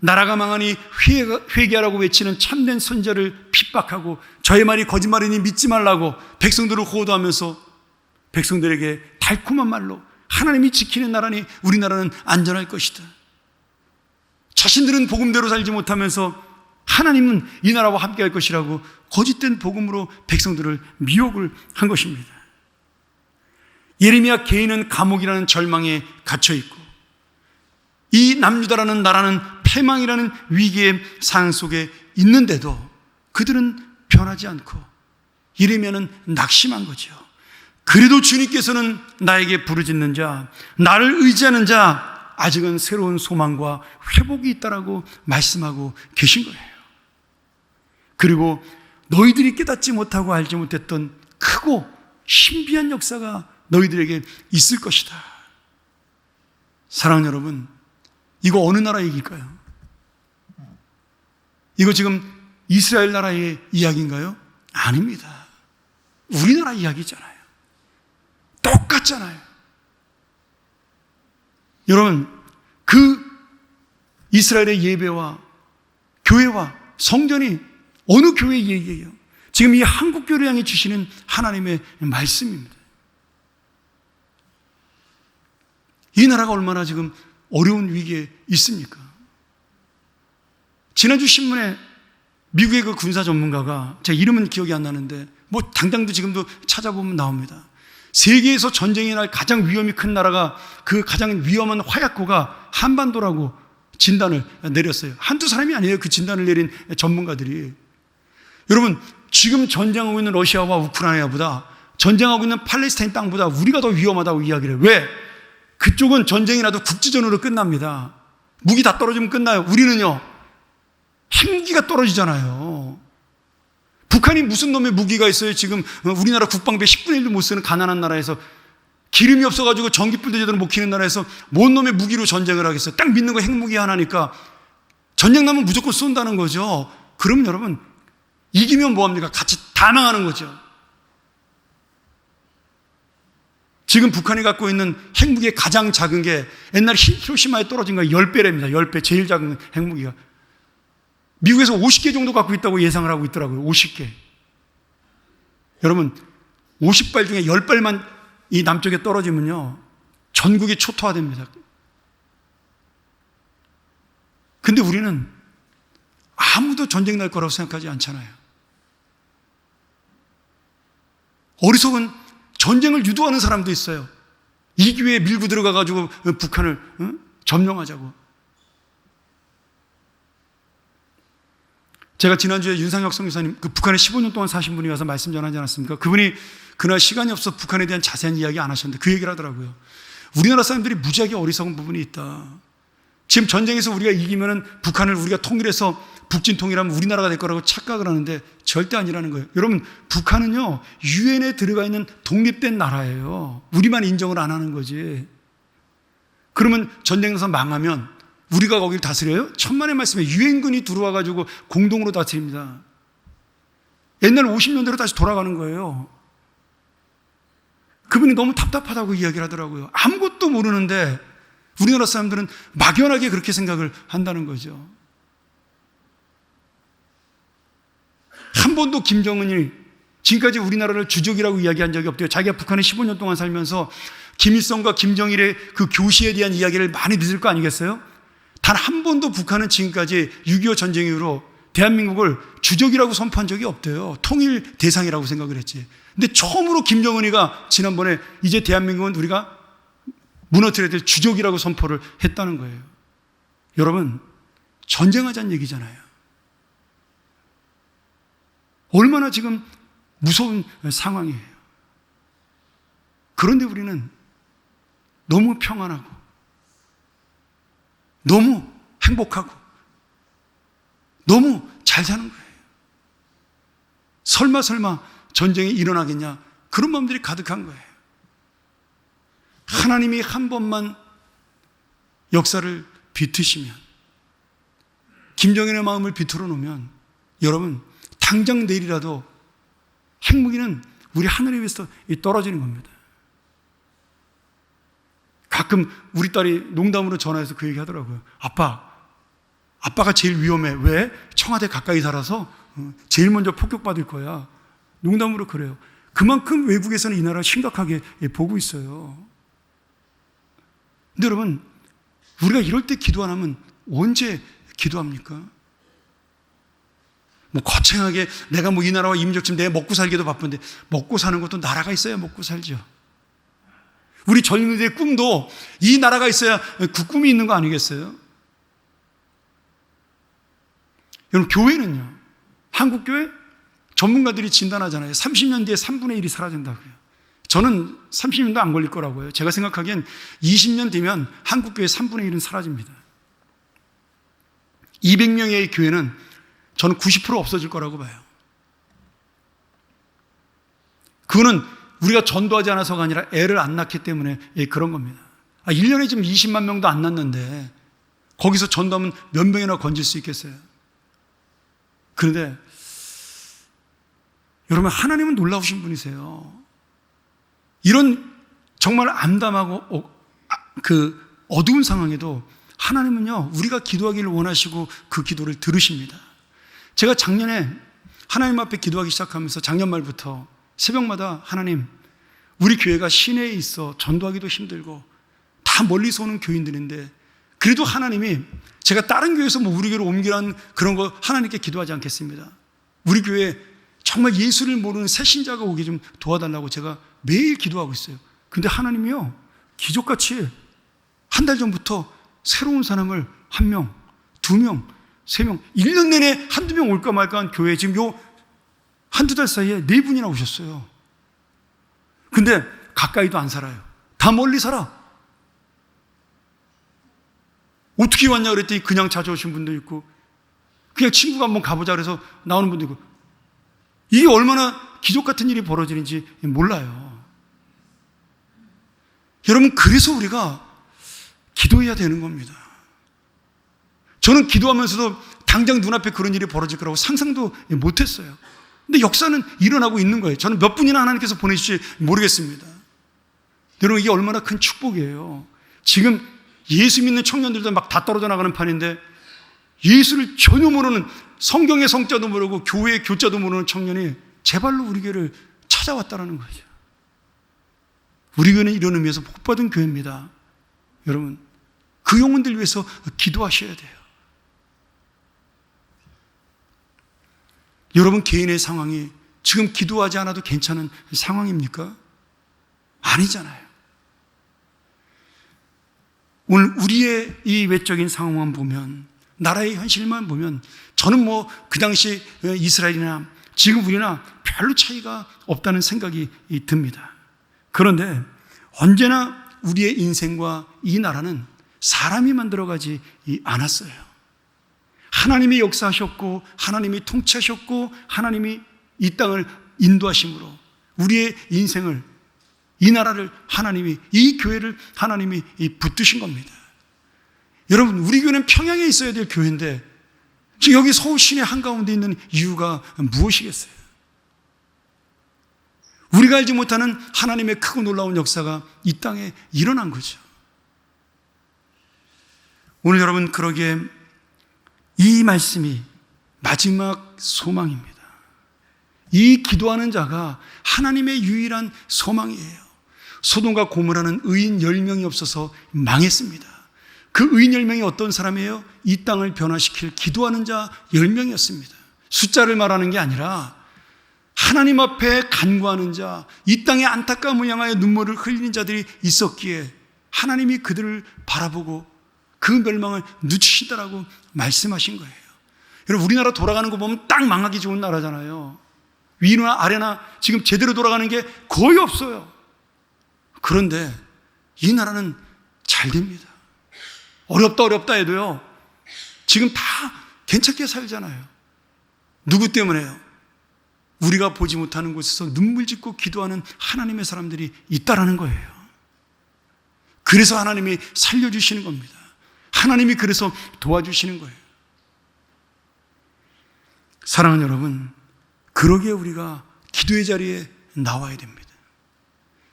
나라가 망하니 회개하라고 외치는 참된 선지자를 핍박하고 저의 말이 거짓말이니 믿지 말라고 백성들을 호도하면서 백성들에게 달콤한 말로 하나님이 지키는 나라니 우리나라는 안전할 것이다. 자신들은 복음대로 살지 못하면서 하나님은 이 나라와 함께 할 것이라고 거짓된 복음으로 백성들을 미혹을 한 것입니다. 예레미야 개인은 감옥이라는 절망에 갇혀있고 이 남유다라는 나라는 패망이라는 위기의 상황 속에 있는데도 그들은 변하지 않고 예레미야는 낙심한 거죠. 그래도 주님께서는 나에게 부르짖는 자, 나를 의지하는 자 아직은 새로운 소망과 회복이 있다라고 말씀하고 계신 거예요. 그리고 너희들이 깨닫지 못하고 알지 못했던 크고 신비한 역사가 너희들에게 있을 것이다. 사랑하는 여러분, 이거 어느 나라 얘기일까요? 이거 지금 이스라엘 나라의 이야기인가요? 아닙니다. 우리나라 이야기잖아요. 똑같잖아요. 여러분, 그 이스라엘의 예배와 교회와 성전이 어느 교회의 얘기예요? 지금 이 한국교회를 향해 주시는 하나님의 말씀입니다. 이 나라가 얼마나 지금 어려운 위기에 있습니까? 지난주 신문에 미국의 그 군사 전문가가, 제 이름은 기억이 안 나는데 뭐 당장도 지금도 찾아보면 나옵니다. 세계에서 전쟁이 날 가장 위험이 큰 나라가 그 가장 위험한 화약고가 한반도라고 진단을 내렸어요. 한두 사람이 아니에요. 그 진단을 내린 전문가들이. 여러분, 지금 전쟁하고 있는 러시아와 우크라이나보다 전쟁하고 있는 팔레스타인 땅보다 우리가 더 위험하다고 이야기를 해요. 왜? 그쪽은 전쟁이 나도 국지전으로 끝납니다. 무기 다 떨어지면 끝나요. 우리는요, 핵무기가 떨어지잖아요. 북한이 무슨 놈의 무기가 있어요? 지금 우리나라 국방비 10분의 1도 못 쓰는 가난한 나라에서, 기름이 없어가지고 전기불도 제대로 못 켜는 나라에서 뭔 놈의 무기로 전쟁을 하겠어요? 딱 믿는 거 핵무기 하나니까 전쟁 나면 무조건 쏜다는 거죠. 그럼 여러분, 이기면 뭐합니까? 같이 다 망하는 거죠. 지금 북한이 갖고 있는 핵무기의 가장 작은 게 옛날 히로시마에 떨어진 거 10배랍니다. 10배. 제일 작은 핵무기가. 미국에서 50개 정도 갖고 있다고 예상을 하고 있더라고요. 50개. 여러분, 50발 중에 10발만 이 남쪽에 떨어지면요, 전국이 초토화됩니다. 근데 우리는 아무도 전쟁 날 거라고 생각하지 않잖아요. 어리석은 전쟁을 유도하는 사람도 있어요. 이 기회에 밀고 들어가가지고 북한을 점령하자고. 제가 지난주에 윤상혁 선교사님, 북한에 15년 동안 사신 분이 와서 말씀 전하지 않았습니까? 그분이 그날 시간이 없어 북한에 대한 자세한 이야기 안 하셨는데 그 얘기를 하더라고요. 우리나라 사람들이 무지하게 어리석은 부분이 있다. 지금 전쟁에서 우리가 이기면은 북한을 우리가 통일해서 북진 통일하면 우리나라가 될 거라고 착각을 하는데 절대 아니라는 거예요. 여러분, 북한은요, 유엔에 들어가 있는 독립된 나라예요. 우리만 인정을 안 하는 거지. 그러면 전쟁에서 망하면 우리가 거기를 다스려요? 천만의 말씀에 유엔군이 들어와가지고 공동으로 다스립니다. 옛날 50년대로 다시 돌아가는 거예요. 그분이 너무 답답하다고 이야기를 하더라고요. 아무것도 모르는데 우리나라 사람들은 막연하게 그렇게 생각을 한다는 거죠. 한 번도 김정은이 지금까지 우리나라를 주적이라고 이야기한 적이 없대요. 자기가 북한에 15년 동안 살면서 김일성과 김정일의 그 교시에 대한 이야기를 많이 들을 거 아니겠어요? 단 한 번도 북한은 지금까지 6.25 전쟁 이후로 대한민국을 주적이라고 선포한 적이 없대요. 통일 대상이라고 생각을 했지. 근데 처음으로 김정은이가 지난번에 이제 대한민국은 우리가 무너뜨려야 될 주적이라고 선포를 했다는 거예요. 여러분, 전쟁하자는 얘기잖아요. 얼마나 지금 무서운 상황이에요. 그런데 우리는 너무 평안하고 너무 행복하고 너무 잘 사는 거예요. 설마 전쟁이 일어나겠냐, 그런 마음들이 가득한 거예요. 하나님이 한 번만 역사를 비트시면, 김정일의 마음을 비틀어 놓으면 여러분, 당장 내일이라도 핵무기는 우리 하늘에 위해서 떨어지는 겁니다. 가끔 우리 딸이 농담으로 전화해서 그 얘기 하더라고요. 아빠가 제일 위험해. 왜? 청와대 가까이 살아서 제일 먼저 폭격받을 거야. 농담으로 그래요. 그만큼 외국에서는 이 나라를 심각하게 보고 있어요. 근데 여러분, 우리가 이럴 때 기도 안 하면 언제 기도합니까? 거창하게 내가 이 나라와 이민족집 내가 먹고 살기도 바쁜데, 먹고 사는 것도 나라가 있어야 먹고 살죠. 우리 젊은이들의 꿈도 이 나라가 있어야 그 꿈이 있는 거 아니겠어요? 여러분, 교회는요, 한국교회 전문가들이 진단하잖아요. 30년 뒤에 3분의 1이 사라진다고요. 저는 30년도 안 걸릴 거라고 해요. 제가 생각하기엔 20년 뒤면 한국교회 3분의 1은 사라집니다. 200명의 교회는 저는 90% 없어질 거라고 봐요. 그거는 우리가 전도하지 않아서가 아니라 애를 안 낳기 때문에 그런 겁니다. 1년에 지금 20만 명도 안 낳는데 거기서 전도하면 몇 명이나 건질 수 있겠어요? 그런데 여러분, 하나님은 놀라우신 분이세요. 이런 정말 암담하고 그 어두운 상황에도 하나님은요, 우리가 기도하기를 원하시고 그 기도를 들으십니다. 제가 작년에 하나님 앞에 기도하기 시작하면서 작년 말부터 새벽마다 하나님, 우리 교회가 시내에 있어 전도하기도 힘들고 다 멀리서 오는 교인들인데 그래도 하나님이 제가 다른 교회에서 우리 교회로 옮기라는 그런 거 하나님께 기도하지 않겠습니다. 우리 교회에 정말 예수를 모르는 새 신자가 오게 좀 도와달라고 제가 매일 기도하고 있어요. 근데 하나님이요, 기적같이 한 달 전부터 새로운 사람을 1명, 2명, 3명, 1년 내내 한두 명 올까 말까 한 교회에 지금 요 한두 달 사이에 4분이나 오셨어요. 근데 가까이도 안 살아요. 다 멀리 살아. 어떻게 왔냐 그랬더니 그냥 찾아오신 분도 있고, 그냥 친구가 한번 가보자 그래서 나오는 분도 있고, 이게 얼마나 기적 같은 일이 벌어지는지 몰라요. 여러분, 그래서 우리가 기도해야 되는 겁니다. 저는 기도하면서도 당장 눈앞에 그런 일이 벌어질 거라고 상상도 못했어요. 근데 역사는 일어나고 있는 거예요. 저는 몇 분이나 하나님께서 보내실지 모르겠습니다. 여러분, 이게 얼마나 큰 축복이에요. 지금 예수 믿는 청년들도 막 다 떨어져 나가는 판인데 예수를 전혀 모르는, 성경의 성자도 모르고 교회의 교자도 모르는 청년이 제발로 우리 교회를 찾아왔다는 거죠. 우리 교회는 이런 의미에서 복받은 교회입니다. 여러분, 그 영혼들 위해서 기도하셔야 돼요. 여러분 개인의 상황이 지금 기도하지 않아도 괜찮은 상황입니까? 아니잖아요. 오늘 우리의 이 외적인 상황만 보면, 나라의 현실만 보면, 저는 그 당시 이스라엘이나 지금 우리나 별로 차이가 없다는 생각이 듭니다. 그런데 언제나 우리의 인생과 이 나라는 사람이 만들어가지 않았어요. 하나님이 역사하셨고, 하나님이 통치하셨고, 하나님이 이 땅을 인도하심으로 우리의 인생을, 이 나라를 하나님이, 이 교회를 하나님이 붙드신 겁니다. 여러분, 우리 교회는 평양에 있어야 될 교회인데 지금 여기 서울 시내 한가운데 있는 이유가 무엇이겠어요? 우리가 알지 못하는 하나님의 크고 놀라운 역사가 이 땅에 일어난 거죠. 오늘 여러분, 그러기에 이 말씀이 마지막 소망입니다. 이 기도하는 자가 하나님의 유일한 소망이에요. 소돔과 고모라는 의인 10명이 없어서 망했습니다. 그 의인 10명이 어떤 사람이에요? 이 땅을 변화시킬 기도하는 자 10명이었습니다. 숫자를 말하는 게 아니라 하나님 앞에 간구하는 자, 이 땅의 안타까움을 향하여 눈물을 흘리는 자들이 있었기에 하나님이 그들을 바라보고 그 멸망을 늦추시더라고 말씀하신 거예요. 여러분, 우리나라 돌아가는 거 보면 딱 망하기 좋은 나라잖아요. 위나 아래나 지금 제대로 돌아가는 게 거의 없어요. 그런데 이 나라는 잘 됩니다. 어렵다 해도요, 지금 다 괜찮게 살잖아요. 누구 때문에요? 우리가 보지 못하는 곳에서 눈물 짓고 기도하는 하나님의 사람들이 있다라는 거예요. 그래서 하나님이 살려주시는 겁니다. 하나님이 그래서 도와주시는 거예요. 사랑하는 여러분, 그러기에 우리가 기도의 자리에 나와야 됩니다.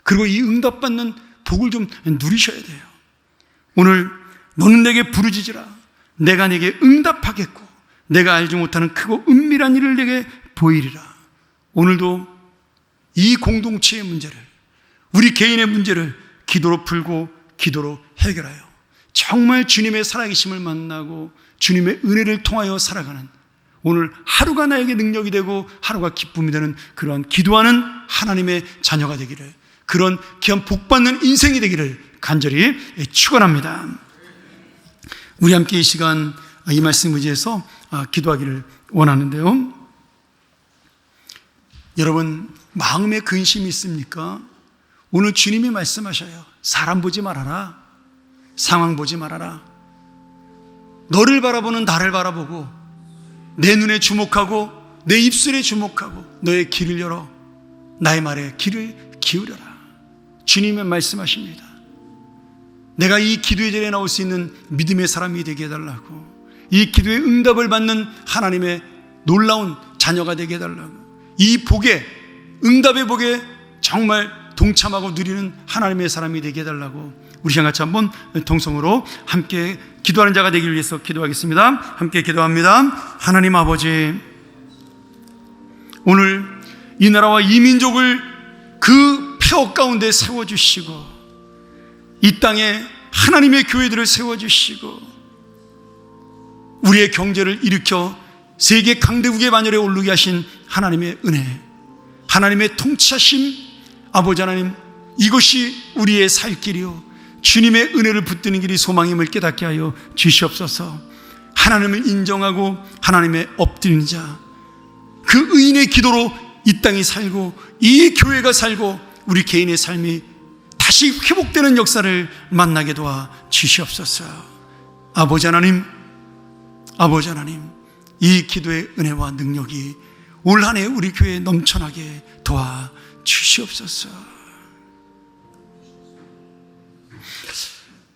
그리고 이 응답받는 복을 좀 누리셔야 돼요. 오늘 너는 내게 부르짖으라. 내가 내게 응답하겠고 내가 알지 못하는 크고 은밀한 일을 내게 보이리라. 오늘도 이 공동체의 문제를, 우리 개인의 문제를 기도로 풀고 기도로 해결하여 정말 주님의 살아계심을 만나고 주님의 은혜를 통하여 살아가는, 오늘 하루가 나에게 능력이 되고 하루가 기쁨이 되는 그러한 기도하는 하나님의 자녀가 되기를, 그런 귀한 복받는 인생이 되기를 간절히 축원합니다. 우리 함께 이 시간 이 말씀 의지해서 기도하기를 원하는데요. 여러분, 마음에 근심이 있습니까? 오늘 주님이 말씀하셔요. 사람 보지 말아라. 상황 보지 말아라. 너를 바라보는 나를 바라보고 내 눈에 주목하고 내 입술에 주목하고 너의 귀를 열어 나의 말에 귀를 기울여라. 주님은 말씀하십니다. 내가 이 기도의 자리에 나올 수 있는 믿음의 사람이 되게 해달라고, 이 기도의 응답을 받는 하나님의 놀라운 자녀가 되게 해달라고, 이 복에, 응답의 복에 정말 동참하고 누리는 하나님의 사람이 되게 해달라고, 우리 시간 같이 한번 통성으로 함께 기도하는 자가 되기를 위해서 기도하겠습니다. 함께 기도합니다. 하나님 아버지, 오늘 이 나라와 이 민족을 그 폐허 가운데 세워주시고 이 땅에 하나님의 교회들을 세워주시고 우리의 경제를 일으켜 세계 강대국의 반열에 오르게 하신 하나님의 은혜, 하나님의 통치하심, 아버지 하나님, 이것이 우리의 살 길이요 주님의 은혜를 붙드는 길이 소망임을 깨닫게 하여 주시옵소서. 하나님을 인정하고 하나님의 엎드리는 자, 그 의인의 기도로 이 땅이 살고 이 교회가 살고 우리 개인의 삶이 다시 회복되는 역사를 만나게 도와 주시옵소서. 아버지 하나님, 아버지 하나님, 이 기도의 은혜와 능력이 올 한 해 우리 교회에 넘쳐나게 도와 주시옵소서.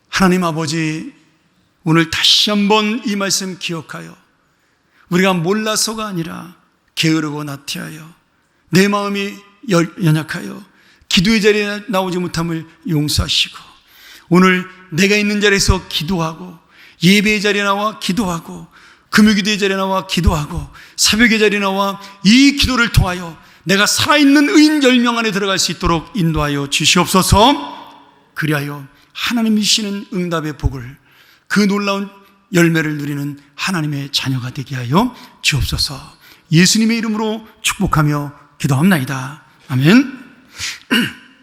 하나님 아버지, 오늘 다시 한번 이 말씀 기억하여 우리가 몰라서가 아니라 게으르고 나태하여 내 마음이 연약하여 기도의 자리에 나오지 못함을 용서하시고, 오늘 내가 있는 자리에서 기도하고 예배의 자리에 나와 기도하고 금요기도의 자리에 나와 기도하고 새벽의 자리에 나와 이 기도를 통하여 내가 살아있는 의인 10명 안에 들어갈 수 있도록 인도하여 주시옵소서. 그리하여 하나님이 주시는 응답의 복을, 그 놀라운 열매를 누리는 하나님의 자녀가 되게 하여 주옵소서. 예수님의 이름으로 축복하며 기도합나이다. 아멘.